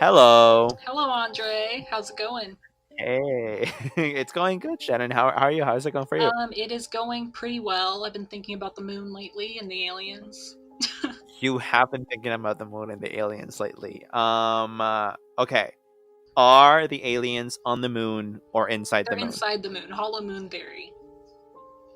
Hello. Hello, Andre. How's it going? Hey. It's going good, Shannon. How are you? How's it going for you? It is going pretty well. I've been thinking about the moon lately and the aliens. You have been thinking about the moon and the aliens lately. Okay. Are the aliens on the moon or inside They're the moon? inside the moon, hollow moon theory.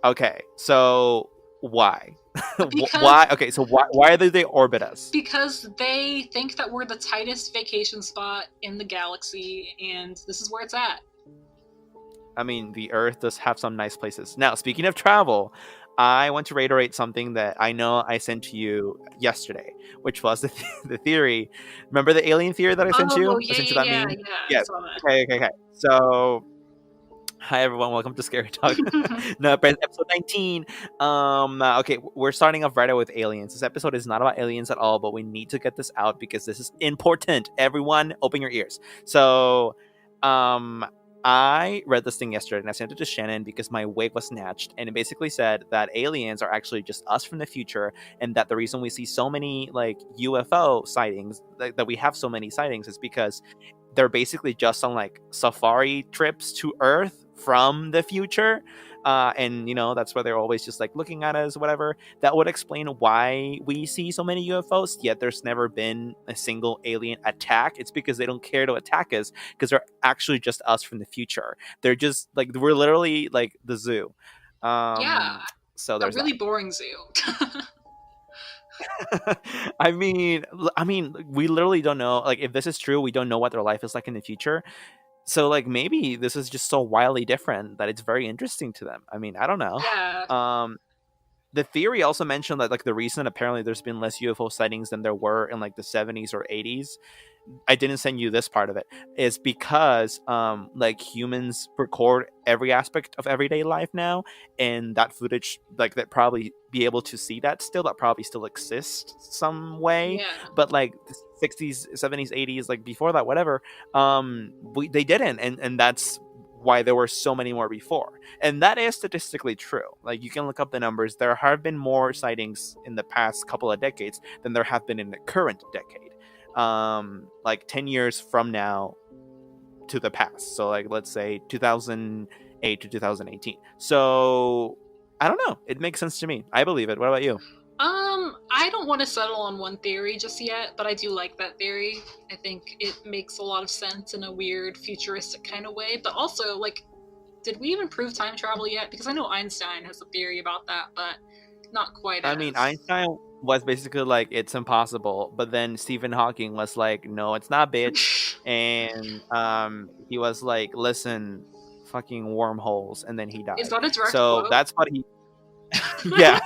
Okay. So why? Because Why? Okay, so why do they orbit us? because they think that we're the tightest vacation spot in the galaxy, and this is where it's at. I mean, the Earth does have some nice places. Now, speaking of travel, I want to reiterate something that I know I sent to you yesterday, which was the theory. Remember the alien theory that I sent Oh you? I yeah, sent you yeah, that yeah, meme. yeah. I Yes. saw that. Okay. So, hi everyone. Welcome to Scary Talk. No, episode 19. Okay, we're starting off right away with aliens. This episode is not about aliens at all, but we need to get this out because this is important. Everyone, open your ears. So, um, I read this thing yesterday and I sent it to Shannon because my wig was snatched, and it basically said that aliens are actually just us from the future, and that the reason we see so many like UFO sightings, that we have so many sightings, is because they're basically just on like safari trips to Earth from the future. And that's why they're always just like looking at us, whatever. That would explain why we see so many UFOs, yet there's never been a single alien attack. It's because they don't care to attack us, because they're actually just us from the future. They're just like, we're literally like the zoo. Yeah, So a there's that. really boring zoo. I mean, we literally don't know. Like, if this is true, we don't know what their life is like in the future. So, like, maybe this is just so wildly different that it's very interesting to them. I mean, I don't know. Yeah, Um, the theory also mentioned that like the reason apparently there's been less UFO sightings than there were in like the 70s or 80s. I didn't send you this part of it, is because like humans record every aspect of everyday life now, and that footage, like, that probably be able to see that still, that probably still exists some way. yeah, But like the 60s, 70s, 80s, like before that, whatever, they didn't, and that's why there were so many more before. And that is statistically true. Like, you can look up the numbers. There have been more sightings in the past couple of decades than there have been in the current decade. Like 10 years from now to the past. So like, let's say 2008 to 2018. So I don't know. It makes sense to me. I believe it. What about you? I don't want to settle on one theory just yet, but I do like that theory. I think it makes a lot of sense in a weird, futuristic kind of way. But also, like, did we even prove time travel yet? Because I know Einstein has a theory about that, but not quite I mean, as. Einstein was basically like, it's impossible, but then Stephen Hawking was like, no, it's not, bitch. And he was like, listen, fucking wormholes, and then he Is died. that a direct So quote? that's what he yeah,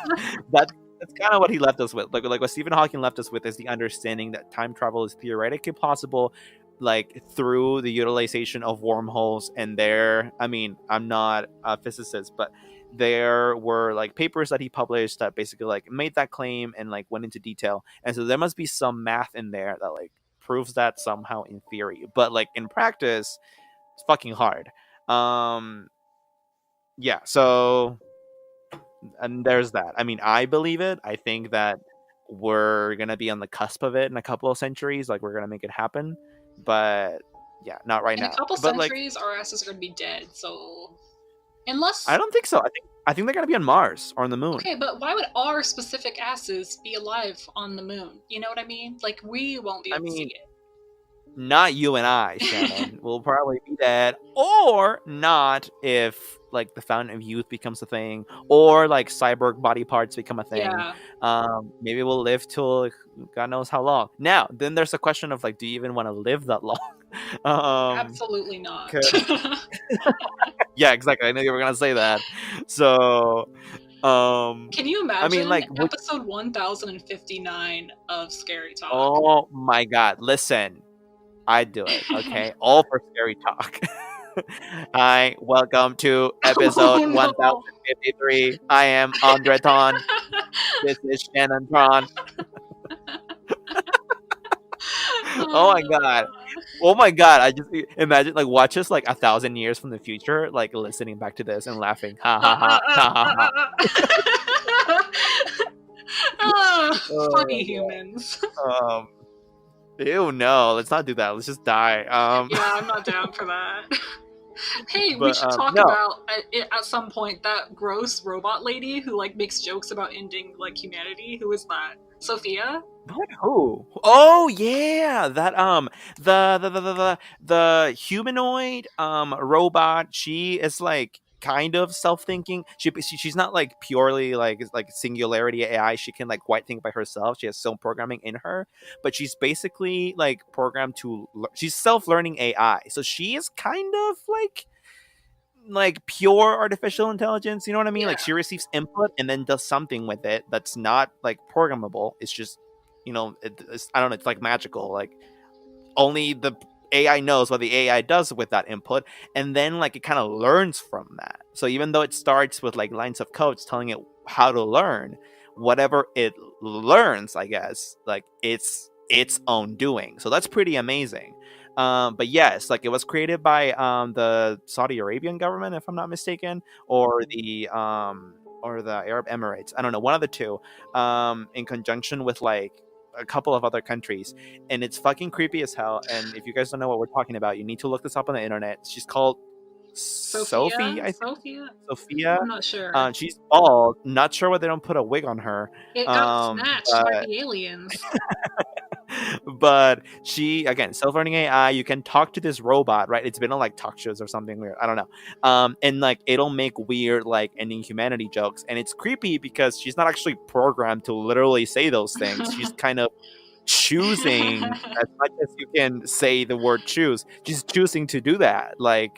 that's kind of what he left us with. Like what Stephen Hawking left us with is the understanding that time travel is theoretically possible, like through the utilization of wormholes. And there, I mean, I'm not a physicist, but there were like papers that he published that basically like made that claim and like went into detail. And so there must be some math in there that like proves that somehow in theory, but like in practice, it's fucking hard. Um, yeah, so, and there's that. I mean, I believe it. I think that we're gonna be on the cusp of it in a couple of centuries. Like, we're gonna make it happen, but yeah, not right In a now. couple But like, centuries, our asses are going to be dead, so. I Unless. don't think so. I think they're gonna be on Mars or on the moon. Okay, but why would our specific asses be alive on the moon? You know what I mean? Like, we won't be I able to mean, see not you and I, it. Shannon. We'll probably be dead, or not if like the fountain of youth becomes a thing, or like cyborg body parts become a thing. Yeah, Maybe we'll live till like, God knows how long. Now, then there's a question of like, do you even want to live that long? um, absolutely not. 'Cause- yeah, exactly. I knew you were gonna say that. So, Can you I mean, imagine like, episode 1059 of Scary Talk? oh my God, listen. I'd do it. Okay, all for scary talk. Hi, welcome to Oh episode no! 1053. I am Andre Ton. This is Shannon Tron. Oh my god. Oh my god. I just imagine, like, watch us like 1,000 years from the future, like listening back to this and laughing. Ha ha ha ha ha ha. Ah, Oh funny my humans. god. Ew, no, let's not do that. Let's just die. Yeah, I'm not down for that. Hey, we But should talk no. about at some point that gross robot lady who like makes jokes about ending like humanity. Who is that? Sophia? What? Who? Oh yeah, that the humanoid robot. She is like kind of self-thinking. She's not like purely like singularity AI. She can like quite think by herself. She has some programming in her, but she's basically like programmed to. She's self-learning AI, so she is kind of like pure artificial intelligence. You know what I mean? Yeah. Like she receives input and then does something with it that's not like programmable. It's just I don't know. It's like magical. Like only the AI knows what the AI does with that input, and then like it kind of learns from that. So even though it starts with like lines of codes telling it how to learn, whatever it learns, I guess, like it's its own doing. So that's pretty amazing. But yes, like it was created by the Saudi Arabian government, if I'm not mistaken, or the Arab Emirates. I don't know, one of the two, in conjunction with like a couple of other countries, and it's fucking creepy as hell. And if you guys don't know what we're talking about, you need to look this up on the internet. She's called Sophie, Sophia? I think. Sophia? Sophia. I'm not sure. She's bald. Not sure why they don't put a wig on her. It got snatched by But the aliens. but she, again, self-learning AI. You can talk to this robot, right? It's been on like talk shows or something weird. I don't know. And like it'll make weird like ending humanity jokes, and it's creepy because she's not actually programmed to literally say those things. She's kind of choosing, as much as you can say the word choose, she's choosing to do that. Like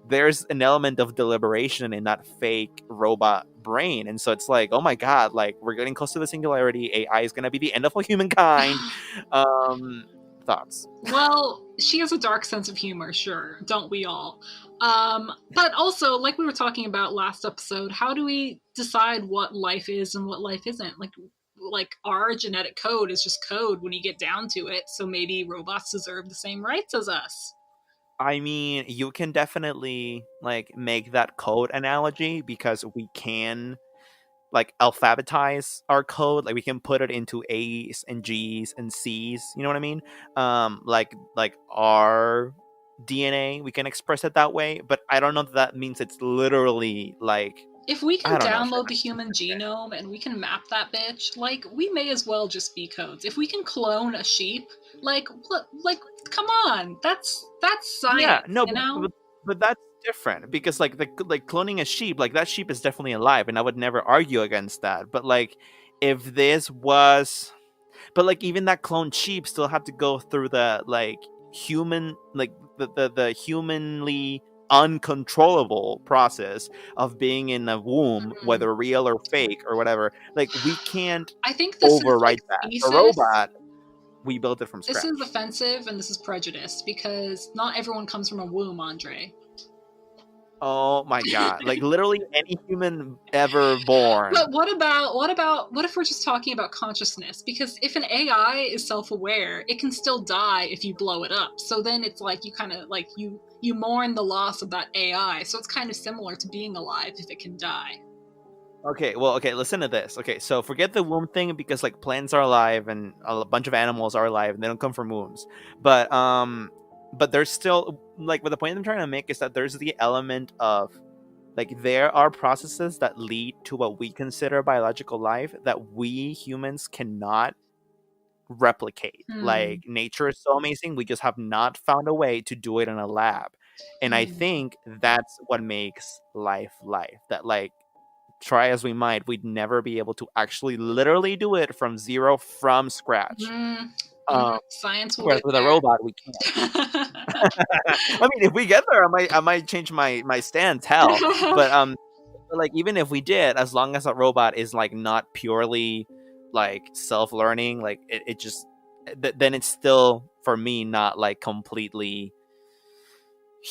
there's an element of deliberation in that fake robot brain, and so it's like, oh my god, like we're getting close to the singularity. AI is going to be the end of all humankind. um Thoughts? Well, she has a dark sense of humor, sure, don't we all? But also, like we were talking about last episode, how do we decide what life is and what life isn't? Like our genetic code is just code when you get down to it, so maybe robots deserve the same rights as us. I mean, you can definitely like make that code analogy because we can like alphabetize our code. Like we can put it into A's and G's and C's, you know what I mean? Like our DNA, we can express it that way, but I don't know if that means it's literally like, If we can I don't know. download the human genome and we can map that bitch, like we may as well just be codes. If we can clone a sheep, like what? Like come on, that's Yeah, science, no, you know. but that's different because like cloning a sheep, like that sheep is definitely alive, and I would never argue against that. But like, if this was, but like even that cloned sheep still had to go through the like human, like the humanly uncontrollable process of being in a womb, Mhm. whether real or fake or whatever. Like we can't I think this is like overwrite that. The specious. robot, we built it from This is scratch. offensive and this is prejudiced because not everyone comes from a womb, Andre. Oh my god. Like literally any human ever born. But what if we're just talking about consciousness? Because if an AI is self-aware, it can still die if you blow it up. So then it's like you kind of like you mourn the loss of that AI. So it's kind of similar to being alive if it can die. Okay, well, okay, listen to this. Okay, so forget the womb thing because like plants are alive and a bunch of animals are alive and they don't come from wombs. But there's still like what the point I'm trying to make is that there's the element of like there are processes that lead to what we consider biological life that we humans cannot replicate. Hmm. Like nature is so amazing, we just have not found a way to do it in a lab. And I Hmm. think that's what makes life life. That like try as we might, we'd never be able to actually literally do it from zero, from scratch. Mm, Um, science will Whereas get with a there. robot, we can't. I mean, if we get there, I might change my stance. Hell, but like even if we did, as long as a robot is like not purely like self-learning, like it just then it's still for me not like completely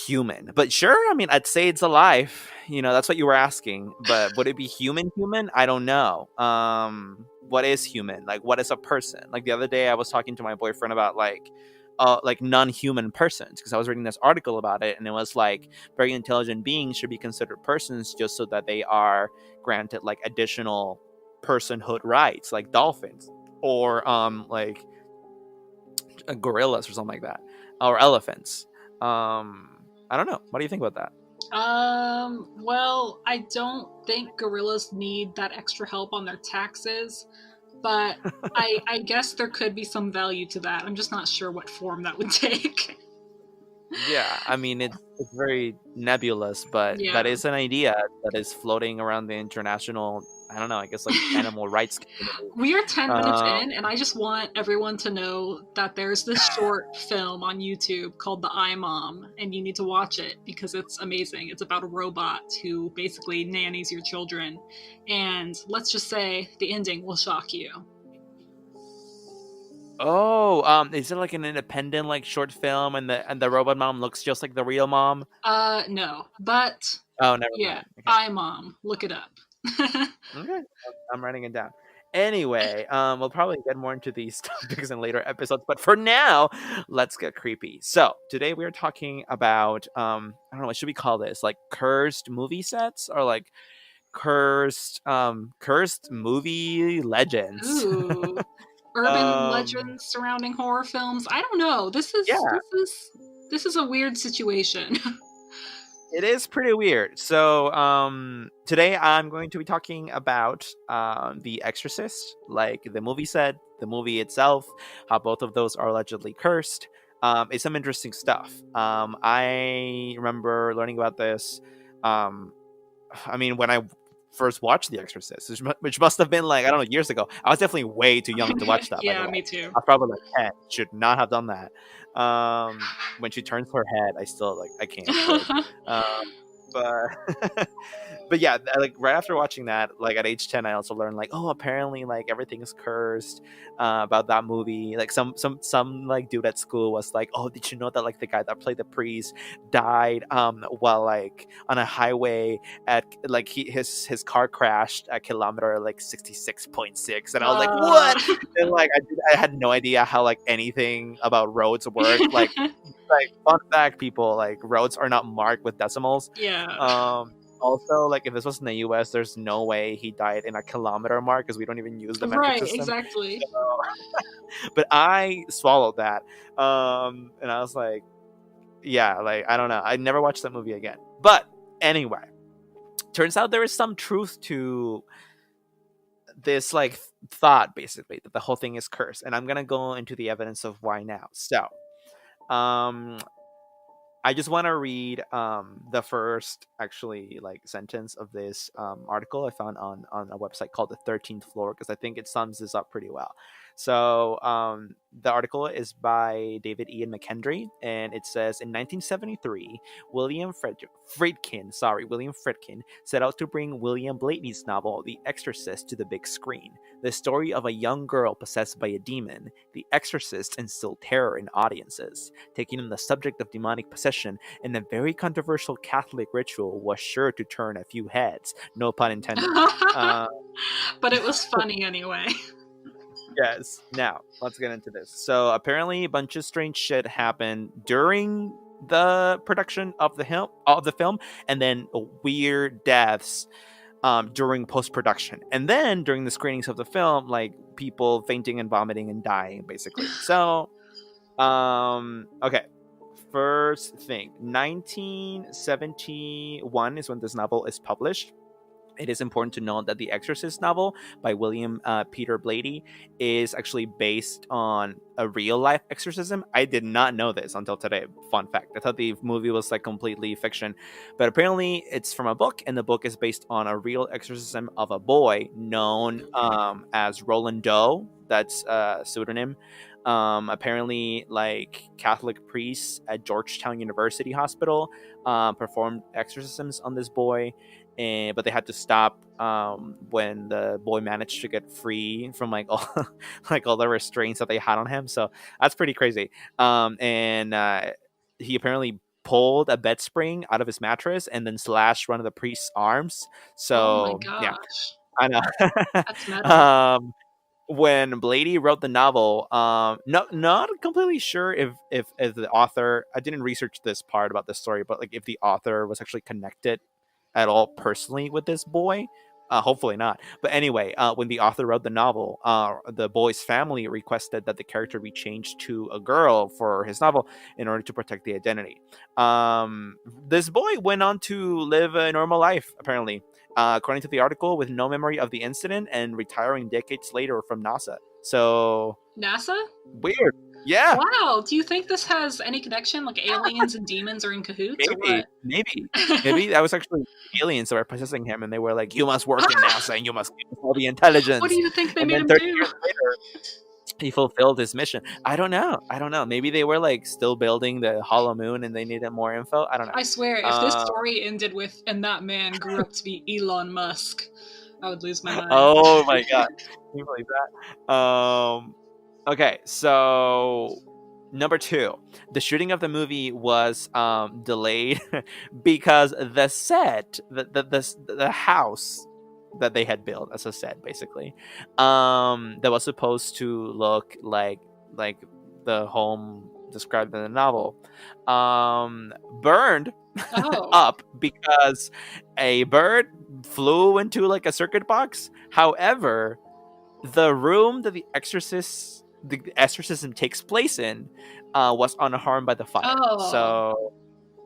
human. But sure, I mean, I'd say it's alive. You know, that's what you were asking. But would it be human? I don't know. What is human? Like what is a person? Like the other day I was talking to my boyfriend about like non-human persons because I was reading this article about it, and it was like very intelligent beings should be considered persons just so that they are granted like additional personhood rights, like dolphins or like gorillas or something like that, or elephants. I don't know. What do you think about that? Well, I don't think gorillas need that extra help on their taxes, but I guess there could be some value to that. I'm just not sure what form that would take. Yeah, I mean it's very nebulous, but Yeah. that is an idea that is floating around the international. I don't know. I guess like animal rights community. We are 10 minutes Um, in, and I just want everyone to know that there's this short film on YouTube called The I Mom, and you need to watch it because it's amazing. It's about a robot who basically nannies your children, and let's just say the ending will shock you. oh, is it like an independent like short film, and the robot mom looks just like the real mom? No, but Oh, never yeah, mind. Okay. I Mom, look it up. Okay, I'm writing it down. Anyway, we'll probably get more into these topics in later episodes, but for now, let's get creepy. So today we are talking about I don't know, what should we call this? Like cursed movie sets, or like cursed movie legends. Ooh, urban um, legends surrounding horror films. I don't know. This is yeah, this is this is a weird situation. it is pretty weird. So, today I'm going to be talking about The Exorcist, like the movie set, the movie itself, how both of those are allegedly cursed. It's some interesting stuff. I remember learning about this. Um, I mean, when I first watched The Exorcist, which must have been like, I don't know, years ago. I was definitely way too young to watch that, by the Yeah, way. me too. I was probably like 10. Should not have done that. When she turns her head, I still like, I can't do it. Um, but but yeah, like right after watching that, like at age 10, I also learned like, oh, apparently like everything is cursed about that movie. Like some like dude at school was like, oh, did you know that like the guy that played the priest died while like on a highway at like his car crashed at kilometer like 66.6, and I was like, Uh, what? And like I had no idea how like anything about roads work. Like fun fact, people, like roads are not marked with decimals. yeah. Also, like if this was in the US, there's no way he died in a kilometer mark because we don't even use the metric Right, system. exactly. So, but I swallowed that. And I was like, yeah, like I don't know. I never watched that movie again. But anyway, turns out there is some truth to this like thought, basically, that the whole thing is cursed. And I'm gonna go into the evidence of why now. So um I just want to read the first actually like sentence of this article I found on a website called the 13th Floor, because I think it sums this up pretty well. So the article is by David Ian McKendry, and it says in 1973, William Friedkin set out to bring William Blatney's novel The Exorcist to the big screen. The story of a young girl possessed by a demon, The Exorcist instilled terror in audiences. Taking on the subject of demonic possession in a very controversial Catholic ritual was sure to turn a few heads. No pun intended. Uh, But it was funny anyway. yes. Now let's get into this. So apparently, a bunch of strange shit happened during the production of the film, and then weird deaths during post production, and then during the screenings of the film, like people fainting and vomiting and dying, basically. So, okay. First thing, 1971 is when this novel is published. It is important to note that the Exorcist novel by William Peter Blatty is actually based on a real life exorcism. I did not know this until today. Fun fact. I thought the movie was like completely fiction, but apparently it's from a book, and the book is based on a real exorcism of a boy known as Roland Doe. That's a pseudonym. Apparently, like Catholic priests at Georgetown University Hospital performed exorcisms on this boy, but they had to stop when the boy managed to get free from like all like all the restraints that they had on him. So that's pretty crazy. And he apparently pulled a bed spring out of his mattress and then slashed one of the priest's arms. Oh my So yeah, gosh. I know. That's metal. When Blatty wrote the novel, not completely sure if the author. I didn't research this part about this story, but like if the author was actually connected at all personally with this boy, Hopefully not. But anyway, when the author wrote the novel, the boy's family requested that the character be changed to a girl for his novel in order to protect the identity. This boy went on to live a normal life, apparently, according to the article, with no memory of the incident and retiring decades later from NASA. So NASA? weird. Yeah. Wow. Do you think this has any connection? Like aliens and demons are in cahoots, or Maybe, what? maybe that was actually aliens that were possessing him, and they were like, "You must work in NASA, and you must give us all the intelligence." What do you think they And made then him 30 do? years later, he fulfilled his mission. I don't know. I don't know. Maybe they were like still building the Hollow Moon, and they needed more info. I don't know. I swear, if this story ended with "and that man grew up to be Elon Musk," I would lose my mind. Oh my god, can you believe that? Okay, so number 2, the shooting of the movie was delayed because the set, the house that they had built as a set, basically, that was supposed to look like the home described in the novel, burned Oh. up because a bird flew into like a circuit box. However, the room that the exorcism takes place in was unharmed by the fire. Oh. So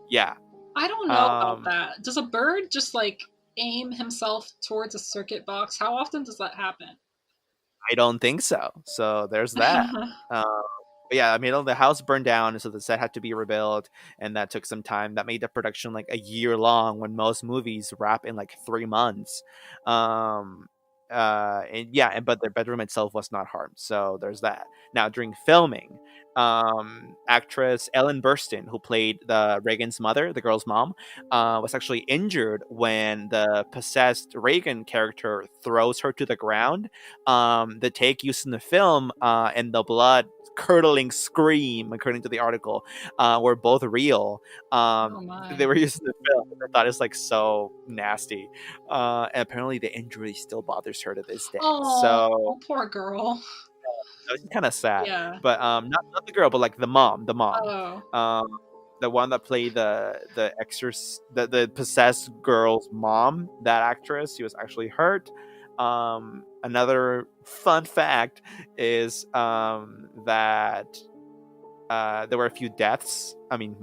yeah. I don't know about that. Does a bird just like aim himself towards a circuit box? How often does that happen? I don't think so. So there's that. But yeah, I mean, the house burned down, so the set had to be rebuilt, and that took some time. That made the production like a year long, when most movies wrap in like 3 months. Um, but their bedroom itself was not harmed, so there's that. Now, during filming, actress Ellen Burstyn, who played the Reagan's mother, the girl's mom, was actually injured when the possessed Reagan character throws her to the ground. The take used in the film and the blood curdling scream, according to the article, were both real. They were used in the film. I thought it's like so nasty. And apparently the injury still bothers her to this day. Oh, So poor girl. it's kind of sad. Yeah. But not the girl, but like the mom. Oh. The one that played the exorcist, the possessed girl's mom, that actress, she was actually hurt. Another fun fact is that there were a few deaths. I mean,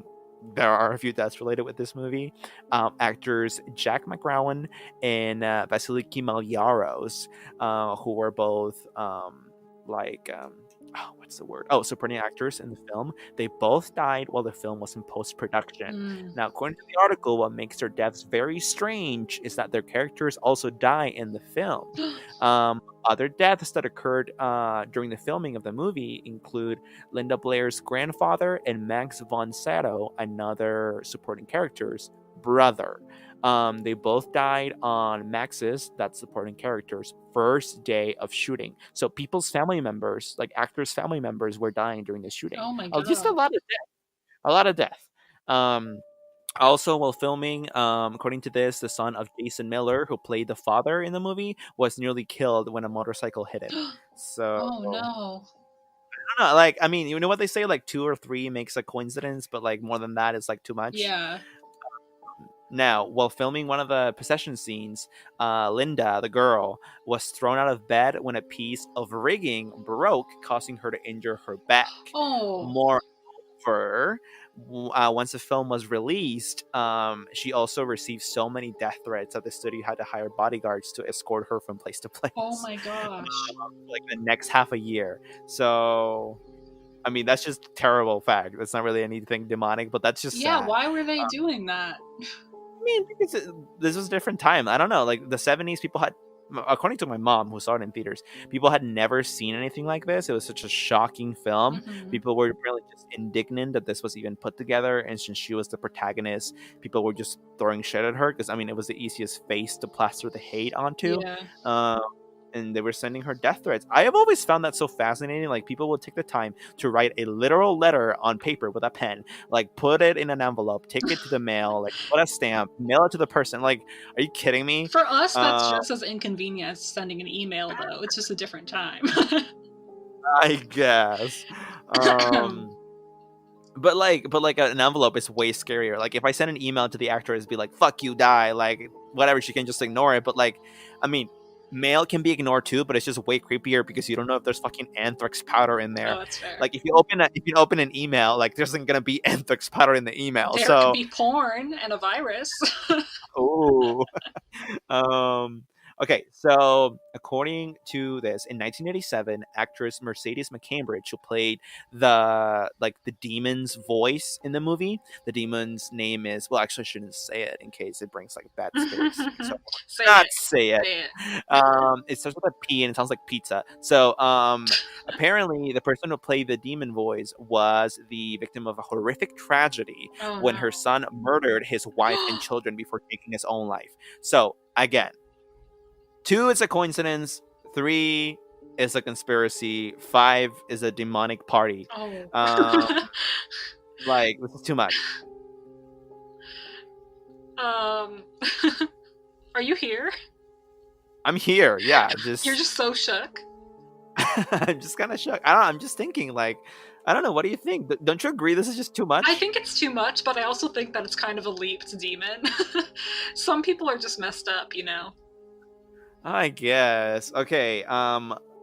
there are a few deaths related with this movie. Actors Jack McGowan and Vasiliki Malyaros, who were both what's the word? Oh, supporting actors in the film. They both died while the film was in post-production. Now, according to the article, what makes their deaths very strange is that their characters also die in the film. Other deaths that occurred during the filming of the movie include Linda Blair's grandfather and Max von Sydow, another supporting character's brother. They both died on Max's, that's supporting character's, first day of shooting. So people's family members, like actors' family members, were dying during the shooting. Oh my god. Just a lot of death. A lot of death. Also, while filming, according to this, the son of Jason Miller, who played the father in the movie, was nearly killed when a motorcycle hit him. So, oh no. I don't know. Like, I mean, you know what they say? Like 2 or 3 makes a coincidence, but like more than that is like too much. Yeah. Now, while filming one of the possession scenes, Linda, the girl, was thrown out of bed when a piece of rigging broke, causing her to injure her back. Oh. Moreover, once the film was released, she also received so many death threats that the studio had to hire bodyguards to escort her from place to place. Oh my gosh. Like the next half a year. So, I mean, that's just a terrible fact. That's not really anything demonic, but that's just sad. Why were they doing that? I mean, because this was a different time. I don't know. Like the 70s, people had, according to my mom who saw it in theaters, people had never seen anything like this. It was such a shocking film. People were really just indignant that this was even put together, and since she was the protagonist, people were just throwing shit at her because, I mean, it was the easiest face to plaster the hate onto. And they were sending her death threats. I have always found that so fascinating. Like, people will take the time to write a literal letter on paper with a pen, like put it in an envelope, take it to the mail, like put a stamp, mail it to the person. Like, are you kidding me? For us, that's just as inconvenient as sending an email, though. It's just a different time. I guess. but an envelope is way scarier. Like if I send an email to the actress, be like "fuck you, die," like whatever, she can just ignore it. But like, I mean, mail can be ignored too, but it's just way creepier because you don't know if there's fucking anthrax powder in Oh, there. that's fair. Like if you open an email, like there's not gonna be anthrax powder in the email. There could So be porn and a virus. oh, um, okay, so according to this, in 1987, actress Mercedes McCambridge, who played the demon's voice in the movie, the demon's name is, well, actually, I shouldn't say it in case it brings like bad spirits. So Say not it. say it. Say it. It starts with a P and it sounds like pizza. So apparently, the person who played the demon voice was the victim of a horrific tragedy Oh when no. her son murdered his wife and children before taking his own life. So again, 2 is a coincidence, 3 is a conspiracy, 5 is a demonic party. Oh. Like this is too much. Are you here? I'm here. Yeah, You're just so shook. I'm just kind of shocked. I'm just thinking like I don't know. What do you think? Don't you agree? This is just too much. I think it's too much, but I also think that it's kind of a leap to demon. Some people are just messed up, you know. I guess. Okay.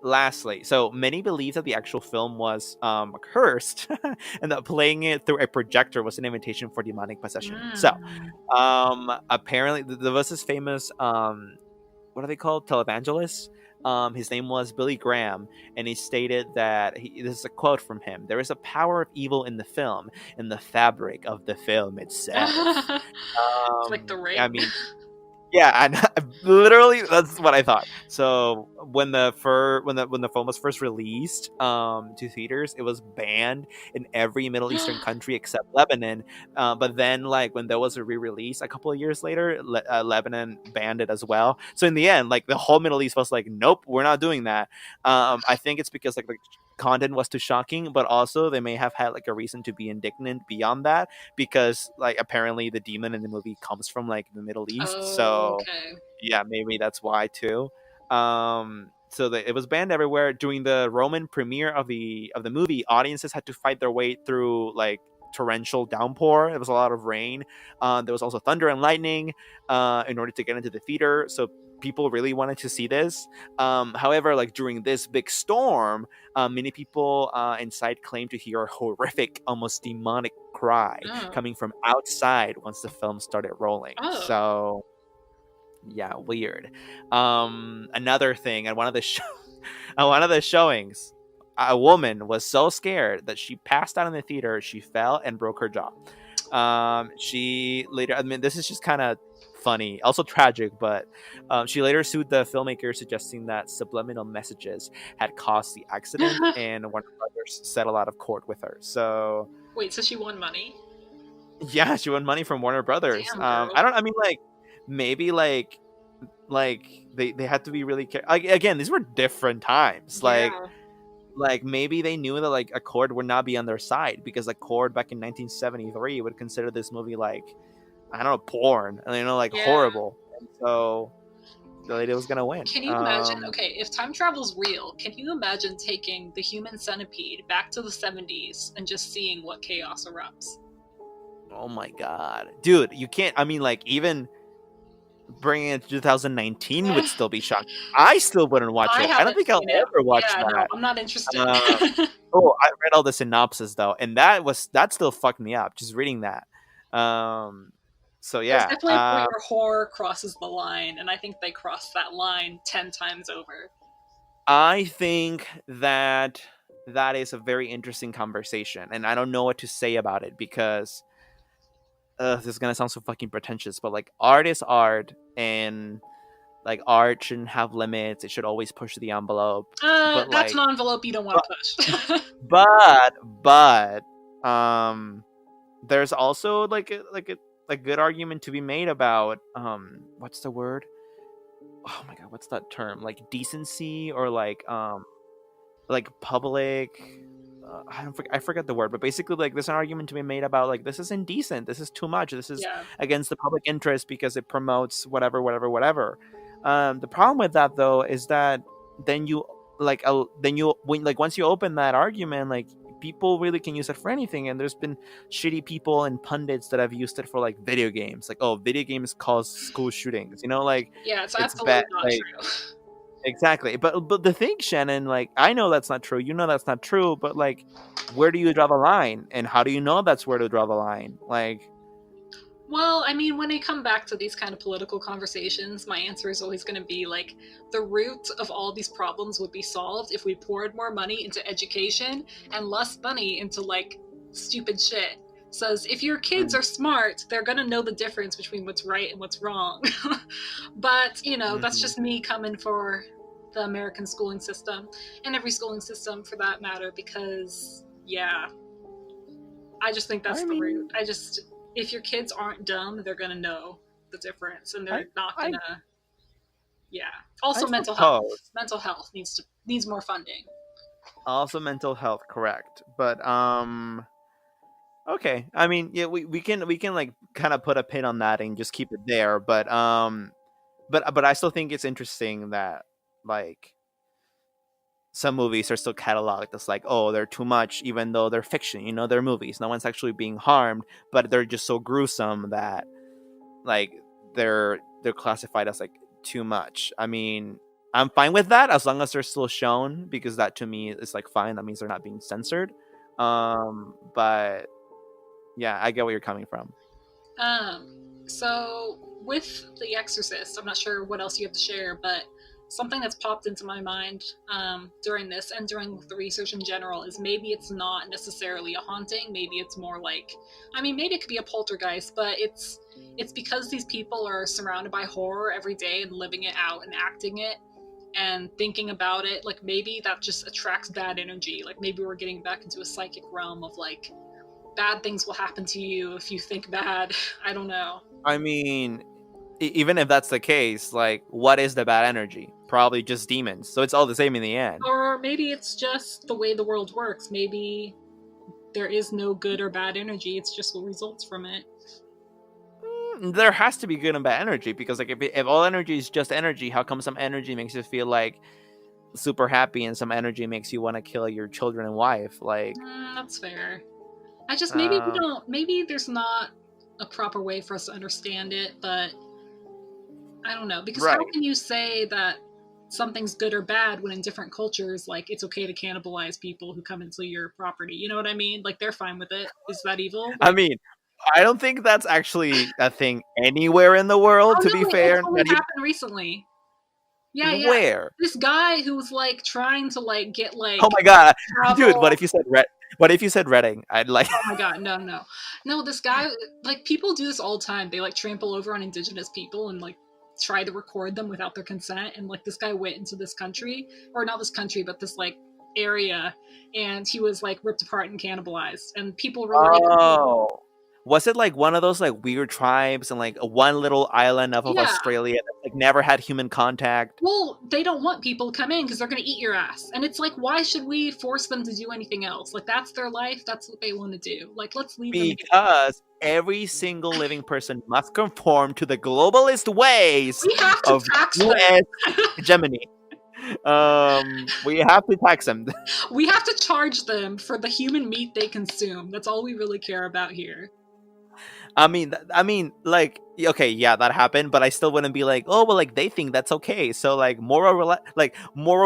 Lastly, so many believe that the actual film was cursed, and that playing it through a projector was an invitation for demonic possession. So, apparently, there was this famous what are they called? Televangelists. His name was Billy Graham, and he stated that this is a quote from him: "There is a power of evil in the film, in the fabric of the film itself." It's like the ring. I mean, yeah, and literally that's what I thought. So when the film was first released to theaters, it was banned in every Middle Eastern country except Lebanon. But then, like when there was a re-release a couple of years later, Lebanon banned it as well. So in the end, like the whole Middle East was like, "Nope, we're not doing that." I think it's because like the content was too shocking, but also they may have had like a reason to be indignant beyond that because like apparently the demon in the movie comes from like the Middle East. Oh, So okay. yeah, maybe that's why too. So it was banned everywhere. During the Roman premiere of the movie, audiences had to fight their way through like torrential downpour. There was a lot of rain. There was also thunder and lightning in order to get into the theater. So people really wanted to see this. However, like during this big storm, many people inside claimed to hear a horrific, almost demonic cry Oh. coming from outside once the film started rolling. Oh. So yeah, weird. Another thing at one of the at one of the showings, a woman was so scared that she passed out in the theater. She fell and broke her jaw. She later, I mean, this is just kind of funny, also tragic, but she later sued the filmmaker, suggesting that subliminal messages had caused the accident, and Warner Brothers settled out of court with her. So Wait, so she won money? yeah, she won money from Warner Brothers. Damn, girl. I mean, like maybe like they had to be really like again, these were different times. Yeah. Like maybe they knew that like Accord would not be on their side because Accord back in 1973 would consider this movie like I don't know, porn, and like Yeah. horrible. And so the lady was gonna win. Can you imagine? Okay, if time travel's real, can you imagine taking the human centipede back to the 70s and just seeing what chaos erupts? Oh my god, dude, you can't. I mean, like even bringing it to 2019 would still be shocking. I still wouldn't watch it. I don't think I'll ever watch that. No, I'm not interested. Oh, I read all the synopsis though, and that still fucked me up just reading that. So There's yeah, definitely a point where horror crosses the line, and I think they crossed that line 10 times over. I think that is a very interesting conversation, and I don't know what to say about it because this is gonna sound so fucking pretentious, but like art is art, and like art shouldn't have limits. It should always push the envelope. But that's like, an envelope you don't want to push. but there's also like a good argument to be made about what's the word? Oh my god, what's that term? Like decency or like public. I forget the word, but basically, like, there's an argument to be made about like this is indecent, this is too much, this is against the public interest because it promotes whatever. The problem with that though is that then you like when like once you open that argument, like people really can use it for anything. And there's been shitty people and pundits that have used it for like video games, like, oh, video games cause school shootings, like Yeah, it's it's bad, absolutely not like, true. exactly. But the thing, Shannon, like, I know that's not true, that's not true, but like, where do you draw the line, and how do you know that's where to draw the line? Like, Well, I mean, when I come back to these kind of political conversations, my answer is always going to be like the root of all these problems would be solved if we poured more money into education and less money into like stupid shit. Says if your kids are smart, they're going to know the difference between what's right and what's wrong. But, that's mhm. just me coming for the American schooling system and every schooling system for that matter because, yeah, I just think that's I the mean, root. If your kids aren't dumb, they're gonna know the difference, and I they're not I gonna. Yeah. I Also, mental health. suppose. Mental health needs more funding. Also mental health, correct. But okay. I mean, yeah, we can like kind of put a pin on that and just keep it there. But I still think it's interesting that, like, some movies are still cataloged as like, oh, they're too much, even though they're fiction. They're movies. No one's actually being harmed, but they're just so gruesome that, like, they're classified as like too much. I mean, I'm fine with that as long as they're still shown, because that to me is like fine. That means they're not being censored. But yeah, I get where you're coming from. So with The Exorcist, I'm not sure what else you have to share, but something that's popped into my mind during this and during the research in general is maybe it's not necessarily a haunting. Maybe it's more like, I mean, maybe it could be a poltergeist, but it's because these people are surrounded by horror every day and living it out and acting it and thinking about it. Like maybe that just attracts bad energy. Like maybe we're getting back into a psychic realm of like bad things will happen to you if you think bad. I don't know. I mean, even if that's the case, like, what is the bad energy? Probably just demons. So it's all the same in the end. Or maybe it's just the way the world works. Maybe there is no good or bad energy. It's just what results from it. There has to be good and bad energy, because like, if all energy is just energy, how come some energy makes you feel like super happy and some energy makes you want to kill your children and wife? Like, That's fair. I just maybe we um, don't. Maybe there's not a proper way for us to understand it, but I don't know. Because how right. can you say that something's good or bad when in different cultures, like it's okay to cannibalize people who come into your property? You know what I mean? Like they're fine with it. Is that evil? I Like, mean, I don't think that's actually a thing anywhere in the world, oh to be no, it fair. only Not happened recently. Yeah, even yeah. where. This guy who was like trying to like get Oh like my god, dude! What travel. if you said red? What if you said Reading? I'd like. Oh my god, no, no, no. This guy, like, people do this all the time. They like trample over on indigenous people and like try to record them without their consent. And like this guy went into this country, or not this country, but this like area, and he was like ripped apart and cannibalized. And people were like, Oh, was it like one of those like weird tribes and like one little island of yeah. Australia that like never had human contact? Well, they don't want people to come in because they're going to eat your ass. And it's like, why should we force them to do anything else? Like, that's their life. That's what they want to do. Like, let's leave them. Because every single living person must conform to the globalist ways We have to of tax them. U.S. hegemony. We have to tax them. We have to charge them for the human meat they consume. That's all we really care about here. Like, okay, yeah, that happened, but I still wouldn't be like, oh, well, like they think that's okay. So like moral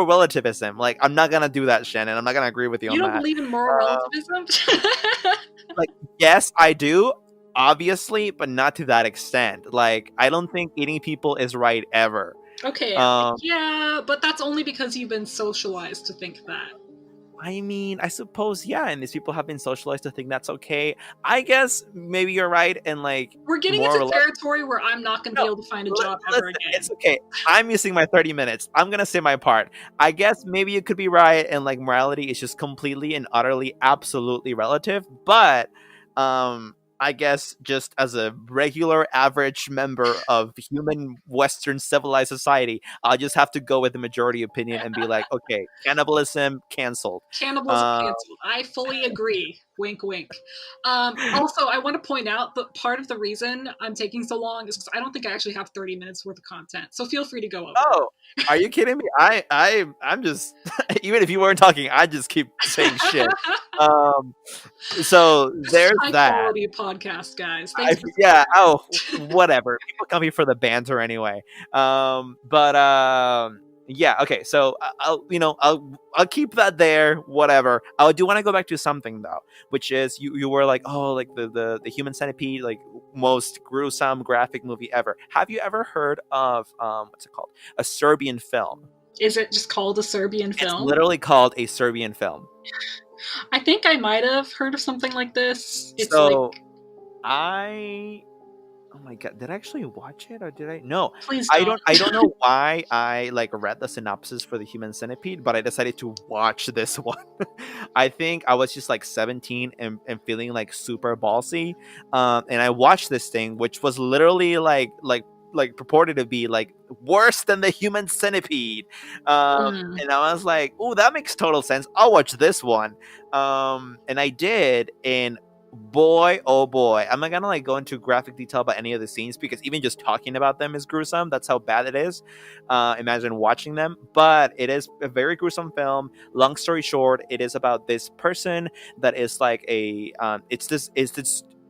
relativism. Like, I'm not gonna do that, Shannon. I'm not gonna agree with you You on don't that. believe in moral relativism? Like, yes, I do, obviously, but not to that extent. Like, I don't think eating people is right ever. Okay, Um, yeah, but that's only because you've been socialized to think that. I mean, I suppose, yeah, and these people have been socialized to think that's okay. I guess maybe you're right, and like We're getting more into or less. territory where I'm not going to be No, able to find a job listen, ever again. it's okay. I'm using my 30 minutes. I'm gonna say my part. I guess maybe you could be right, and like morality is just completely and utterly, absolutely relative. But, I guess just as a regular, average member of human Western civilized society, I'll just have to go with the majority opinion and be like, okay, cannibalism canceled. Cannibalism Uh, canceled. I fully agree. Wink, wink. Also, I want to point out that part of the reason I'm taking so long is because I don't think I actually have 30 minutes worth of content. So feel free to go over. Oh, are you kidding me? I'm just even if you weren't talking, I just keep saying shit. Um, so This is there's high that. quality podcast, guys. Thanks for Yeah. supporting. Oh, whatever. People come here for the banter anyway. But yeah. Okay. So I'll keep that there. Whatever. I do want to go back to something though, which is you were like, oh, like the Human Centipede, like most gruesome graphic movie ever. Have you ever heard of what's it called? A Serbian film. Is it just called a Serbian It's film? literally called a Serbian film. I think I might have heard of something like this. It's like, So I oh my god, did I actually watch it or did I? No, please I don't. don't. I don't know why I like read the synopsis for the Human Centipede, but I decided to watch this one. I think I was just like 17 and feeling like super ballsy, and I watched this thing, which was literally like purported to be like worse than the Human Centipede, Mm. and I was like, "Oh, that makes total sense. I'll watch this one," and I did, and boy oh boy, I'm not gonna like go into graphic detail about any of the scenes because even just talking about them is gruesome. That's how bad it is. Imagine watching them, but it is a very gruesome film. Long story short, it is about this person that is like a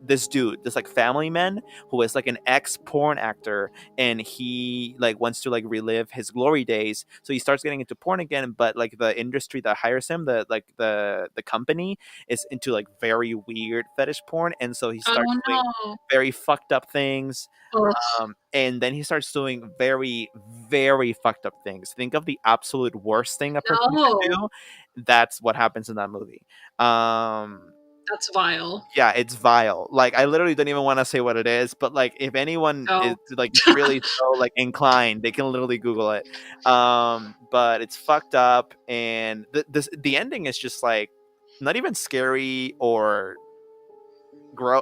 this dude, this like family man who is like an ex porn actor, and he like wants to like relive his glory days, so he starts getting into porn again, but like the industry that hires him, the company is into like very weird fetish porn, and so he starts Oh doing no. very fucked up things. Ugh. And then he starts doing very, very fucked up things. Think of the absolute worst thing a person can No. do. That's what happens in that movie. Um, That's vile. yeah, it's vile. Like I literally don't even want to say what it is, but like if anyone is No. like really so like inclined, they can literally Google it. But it's fucked up, and the ending is just like not even scary or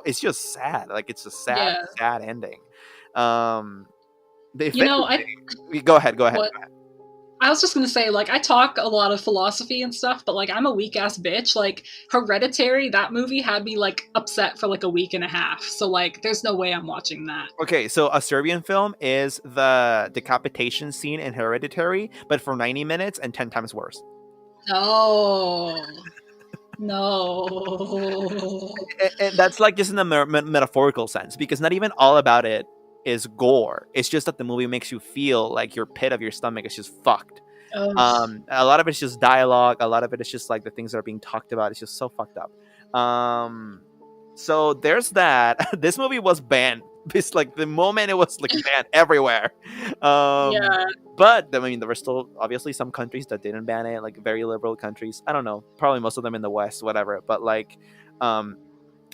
it's just sad. Like it's a sad, Yeah. sad ending. Um, if You know, I anything, go ahead, go ahead. what I was just gonna say, like, I talk a lot of philosophy and stuff, but like I'm a weak ass bitch. Like Hereditary, that movie had me like upset for like a week and a half. So like there's no way I'm watching that. Okay, so a Serbian film is the decapitation scene in Hereditary, but for 90 minutes and 10 times worse. No. No. And that's like just in the metaphorical sense, because not even all about it is gore. It's just that the movie makes you feel like your pit of your stomach is just fucked. Ugh. A lot of it's just dialogue. A lot of it is just like the things that are being talked about. It's just so fucked up. So there's that. This movie was banned. It's like the moment it was like banned everywhere. Yeah. But I mean, there were still obviously some countries that didn't ban it, like very liberal countries. I don't know, probably most of them in the West, whatever. But like, I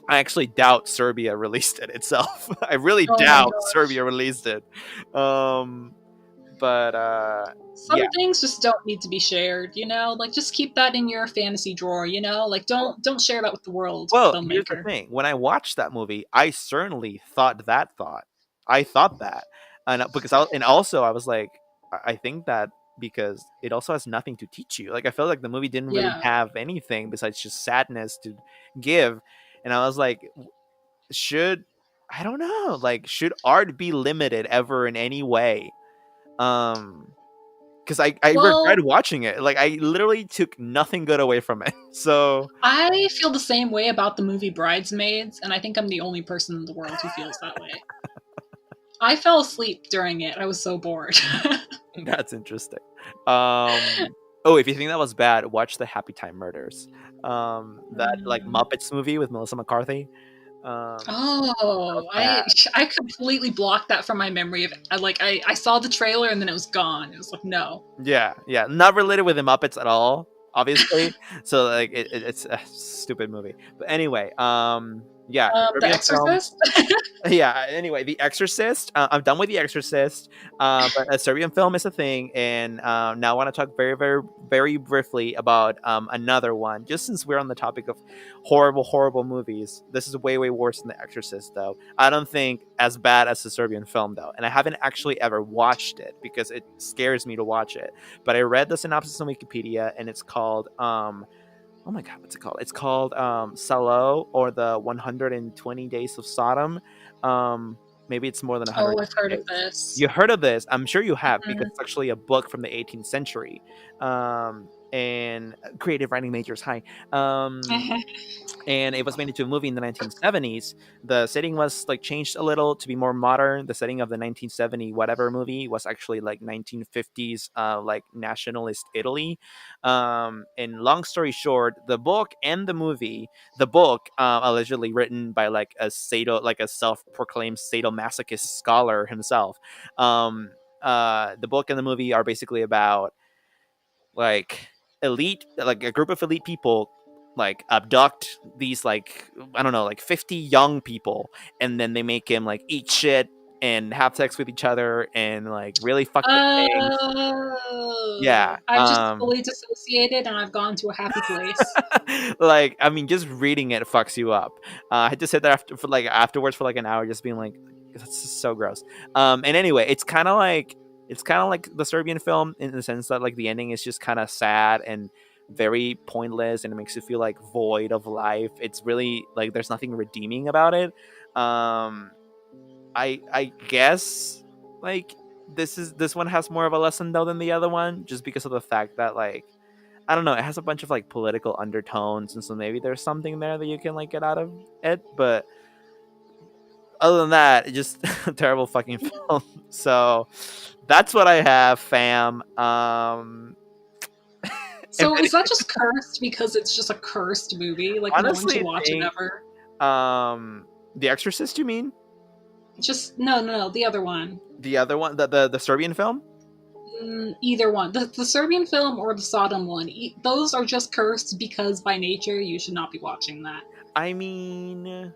actually doubt Serbia released it itself. I really Oh my doubt gosh. Serbia released it. But Some yeah. things just don't need to be shared, you know? Like just keep that in your fantasy drawer, you know? Like don't share that with the world, Well, here's the filmmaker. thing. When I watched that movie, I certainly thought that thought. I thought that, and and also I was like, I think that because it also has nothing to teach you. Like I felt like the movie didn't really Yeah. have anything besides just sadness to give, and I was like, should I don't know, like should art be limited ever in any way? Because I regret Well, watching it. Like I literally took nothing good away from it. So I feel the same way about the movie Bridesmaids, and I think I'm the only person in the world who feels that way. I fell asleep during it. I was so bored. that's interesting. Oh, if you think that was bad, watch the Happy Time Murders. That like Mm. Muppets movie with Melissa McCarthy. That was Oh, bad. I completely blocked that from my memory. I saw the trailer and then it was gone. It was like no. Yeah, yeah, not related with the Muppets at all, obviously. So like it's a stupid movie. But anyway, yeah, The Serbian film. Exorcist. Yeah, anyway, The Exorcist. I'm done with The Exorcist, but a Serbian film is a thing, and now I want to talk very, very, very briefly about another one. Just since we're on the topic of horrible, horrible movies, this is way, way worse than The Exorcist, though. I don't think as bad as the Serbian film, though, and I haven't actually ever watched it because it scares me to watch it. But I read the synopsis on Wikipedia, and it's called oh my god, what's it called? It's called Salo, or the 120 Days of Sodom. Maybe it's more than Oh, 120 I've heard of days. this. You heard of this? I'm sure you have, because Mhm. it's actually a book from the 18th century. And creative writing majors, hi. And it was made into a movie in the 1970s. The setting was like changed a little to be more modern. The setting of the 1970 whatever movie was actually like 1950s, like nationalist Italy. And long story short, the book and the movie, the book, allegedly written by like a self-proclaimed sadomasochist scholar himself. The book and the movie are basically about like like a group of elite people like abduct these, like, I don't know, like 50 young people, and then they make him like eat shit and have sex with each other and like really fucked up things. Yeah. Oh, I've just fully dissociated and I've gone to a happy place. Like, I mean, just reading it fucks you up. I had to sit there afterwards for like an hour, just being like, that's just so gross. And anyway, it's kind of like the Serbian film, in the sense that like the ending is just kind of sad and very pointless, and it makes you feel like void of life. It's really like there's nothing redeeming about it. Um, I guess like this one has more of a lesson though than the other one, just because of the fact that, like, I don't know, it has a bunch of like political undertones, and so maybe there's something there that you can like get out of it. But other than that, it's just a terrible fucking film. So that's what I have, fam. If So any- is that just cursed because it's just a cursed movie? Like no one Honestly, should I watch it think ever? The Exorcist. You mean Just no, no, no. The other one. the other one, the Serbian film? Either one. The Serbian film or the Sodom one. Those are just cursed because by nature you should not be watching that. I mean,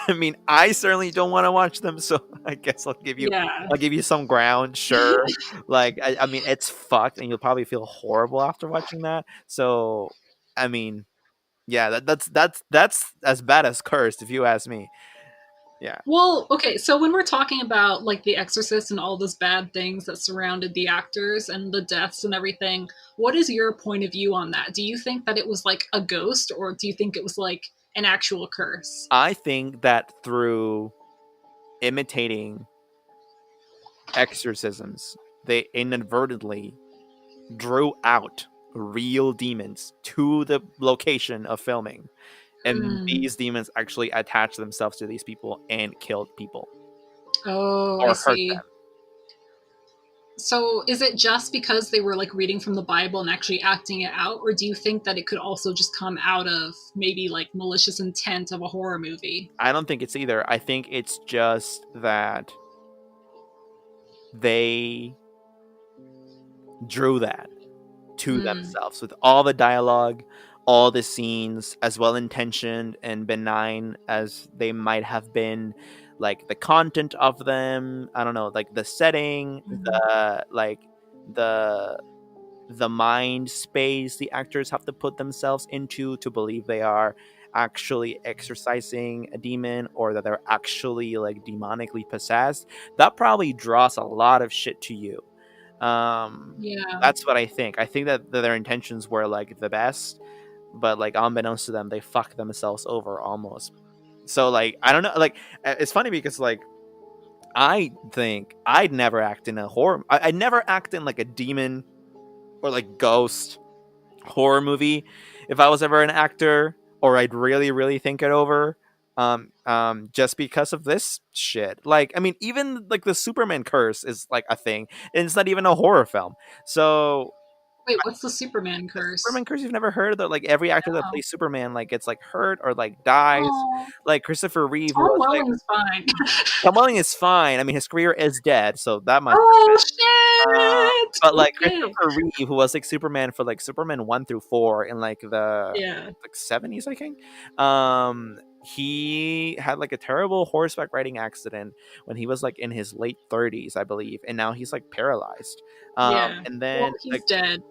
I mean, I certainly don't want to watch them, so I guess Yeah. I'll give you some ground, sure. Like, I mean, it's fucked, and you'll probably feel horrible after watching that. So, I mean, yeah, that's as bad as cursed, if you ask me. Yeah, Well, okay, so when we're talking about like The Exorcist and all those bad things that surrounded the actors and the deaths and everything, what is your point of view on that? Do you think that it was like a ghost or do you think it was like an actual curse? I think that through imitating exorcisms, they inadvertently drew out real demons to the location of filming, and Hmm. these demons actually attached themselves to these people and killed people Oh, I or hurt see. them. So is it just because they were like reading from the Bible and actually acting it out, or do you think that it could also just come out of maybe like malicious intent of a horror movie? I don't think it's either. I think it's just that they drew that to Hmm. themselves with all the dialogue, all the scenes, as well intentioned and benign as they might have been. Like the content of them, I don't know, like the setting, Hmm. the the mind space the actors have to put themselves into to believe they are actually exercising a demon, or that they're actually like demonically possessed. That probably draws a lot of shit to you. um Yeah. that's what I think that their intentions were like the best, but like unbeknownst to them, they fuck themselves over almost. So like, I don't know, like, it's funny because like I think I'd never act in a horror, I'd never act in like a demon or like ghost horror movie if I was ever an actor, or I'd really, really think it over. Just because of this shit. Like, I mean, even like the Superman curse is like a thing, and it's not even a horror film. So Wait, what's the Superman the curse? Superman curse, you've never heard that like every actor that No. plays Superman like gets like hurt or like dies. Oh, Like Christopher Reeve, who Tom was like, Welling's fine. Tom Welling is fine. I mean, his career is dead, so that much. Oh Uh, shit! but like Okay. Christopher Reeve, who was like Superman for like Superman 1 through 4 in like the Yeah. like 70s, I think. He had like a terrible horseback riding accident when he was like in his late 30s, I believe, and now he's like paralyzed. Yeah. And Well, then he's like dead.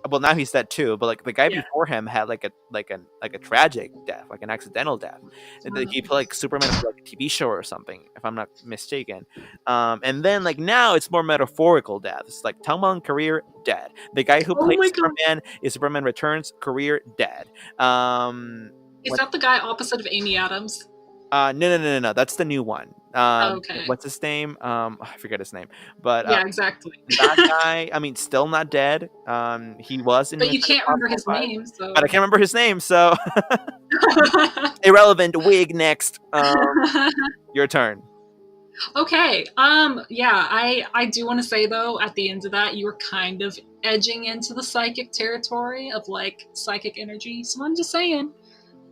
well, now he's dead too, but like the guy Yeah. before him had like a tragic death, like an accidental death. And he played like Superman for like a TV show or something, if I'm not mistaken. And then like now it's more metaphorical death. It's like Tom Holland career dead. The guy who Oh played my god. Superman is Superman Returns career dead. Is What? that the guy opposite of Amy Adams? No. That's the new one. Okay. What's his name? I forget his name, but Yeah, exactly. that guy, I mean, still not dead. He was in But you Mission can't remember Impossible his 5, name, but I so. can't remember his name, so irrelevant. Wig next. Your turn. Okay. Yeah, I do want to say though, at the end of that, you were kind of edging into the psychic territory of like psychic energy. So I'm just saying,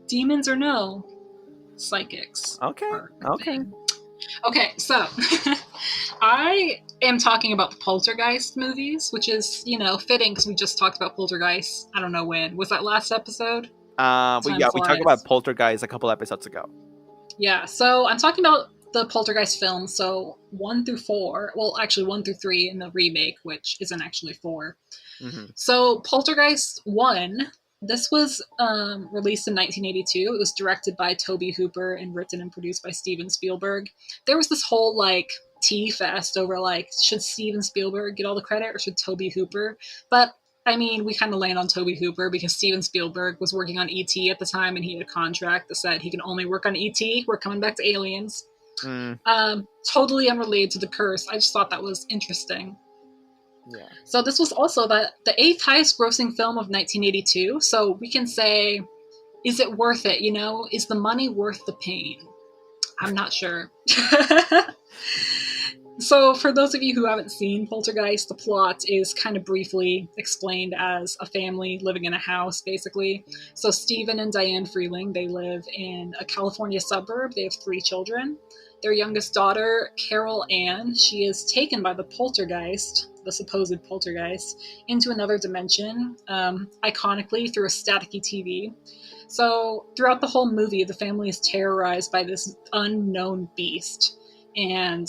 demons or no, psychics Okay. are a Okay. thing. Okay, so I am talking about the Poltergeist movies, which is, fitting because we just talked about Poltergeist. I don't know when. Was that last episode? Time We talked about flies. Poltergeist a couple episodes ago. Yeah, so I'm talking about the Poltergeist films, so 1 through 4. Well, actually, 1 through 3 in the remake, which isn't actually 4. Hmm. So, Poltergeist 1, this was released in 1982. It was directed by Tobe Hooper and written and produced by Steven Spielberg. There was this whole, like, tea fest over, like, should Steven Spielberg get all the credit or should Tobe Hooper? But I mean, we kind of land on Tobe Hooper because Steven Spielberg was working on E.T. at the time and he had a contract that said he can only work on E.T. We're coming back to aliens. Mm, Totally unrelated to the curse. I just thought that was interesting. yeah. So this was also the eighth highest grossing film of 1982. So we can say, is it worth it? Is the money worth the pain? I'm not sure. So, for those of you who haven't seen Poltergeist, the plot is kind of briefly explained as a family living in a house, basically. So, Stephen and Diane Freeling, they live in a California suburb. They have 3 children. Their youngest daughter, Carol Ann, she is taken by the poltergeist, the supposed poltergeist, into another dimension, iconically through a staticky TV. So, throughout the whole movie, the family is terrorized by this unknown beast. And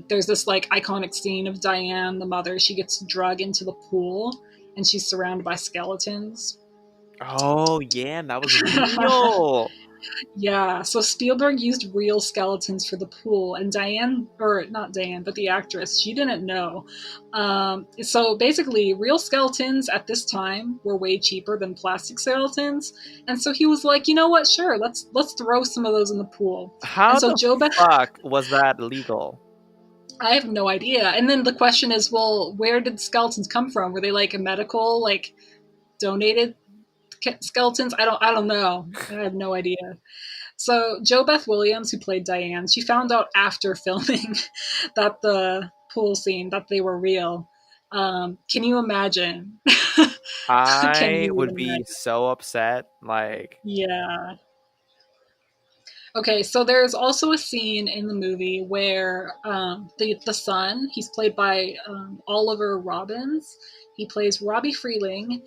there's this like iconic scene of Diane, the mother. She gets drug into the pool, and she's surrounded by skeletons. Oh yeah, that was real. Yeah, so Spielberg used real skeletons for the pool, and Diane, or not Diane, but the actress, she didn't know. So basically, real skeletons at this time were way cheaper than plastic skeletons, and so he was like, you know what? Sure, let's throw some of those in the pool. And How so the Joe Beth, fuck was that legal? I have no idea. And then the question is, well, where did skeletons come from? Were they like a medical, like donated skeletons? I don't know. I have no idea. So Jo Beth Williams, who played Diane, she found out after filming that the pool scene that they were real. Can you imagine? Can I you would even be imagine? so upset. Like, Yeah. Okay, so there's also a scene in the movie where the son, he's played by Oliver Robbins. He plays Robbie Freeling.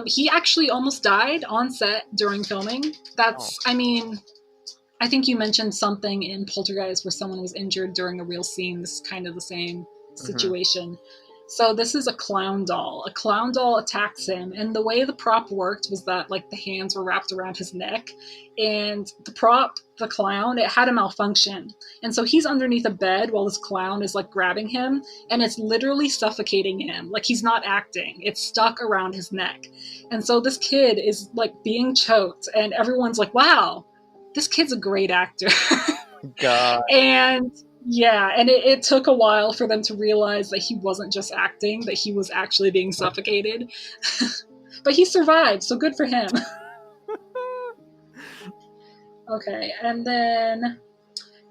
He actually almost died on set during filming. oh, I mean, I think you mentioned something in Poltergeist where someone was injured during a real scene. This is kind of the same hmm. situation. So this is a clown doll. A clown doll attacks him, and the way the prop worked was that like the hands were wrapped around his neck, and the prop, the clown, it had a malfunction, and so he's underneath a bed while this clown is like grabbing him, and it's literally suffocating him. Like he's not acting; it's stuck around his neck, and so this kid is like being choked, and everyone's like, "Wow, this kid's a great actor." God. And yeah, and it took a while for them to realize that he wasn't just acting, that he was actually being suffocated. But he survived, so good for him. Okay, and then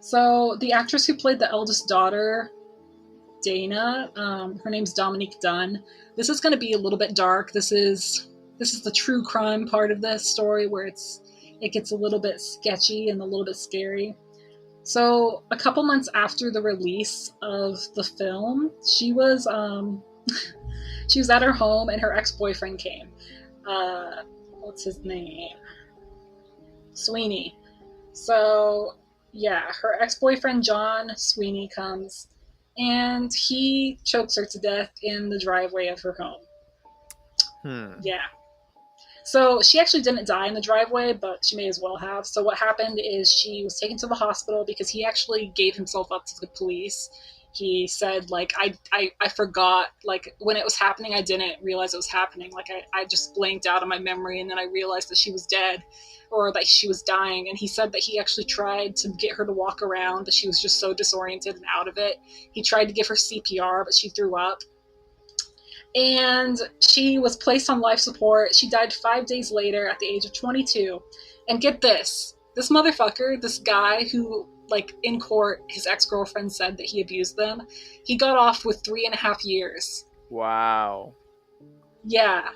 so the actress who played the eldest daughter, Dana, her name's Dominique Dunn. This is going to be a little bit dark. This is the true crime part of this story where it gets a little bit sketchy and a little bit scary. So a couple months after the release of the film, she was at her home and her ex-boyfriend came. What's his name? Sweeney. So yeah, her ex-boyfriend John Sweeney comes and he chokes her to death in the driveway of her home. Hmm. Yeah. So she actually didn't die in the driveway, but she may as well have. So what happened is she was taken to the hospital because he actually gave himself up to the police. He said, like, I forgot, like, when it was happening, I didn't realize it was happening. Like, I just blanked out of my memory, and then I realized that she was dead or that she was dying. And he said that he actually tried to get her to walk around, that she was just so disoriented and out of it. He tried to give her CPR, but she threw up, and she was placed on life support. She died 5 days later at the age of 22. And get this motherfucker, this guy who, like, in court, his ex-girlfriend said that he abused them, he got off with 3.5 years. Wow. Yeah,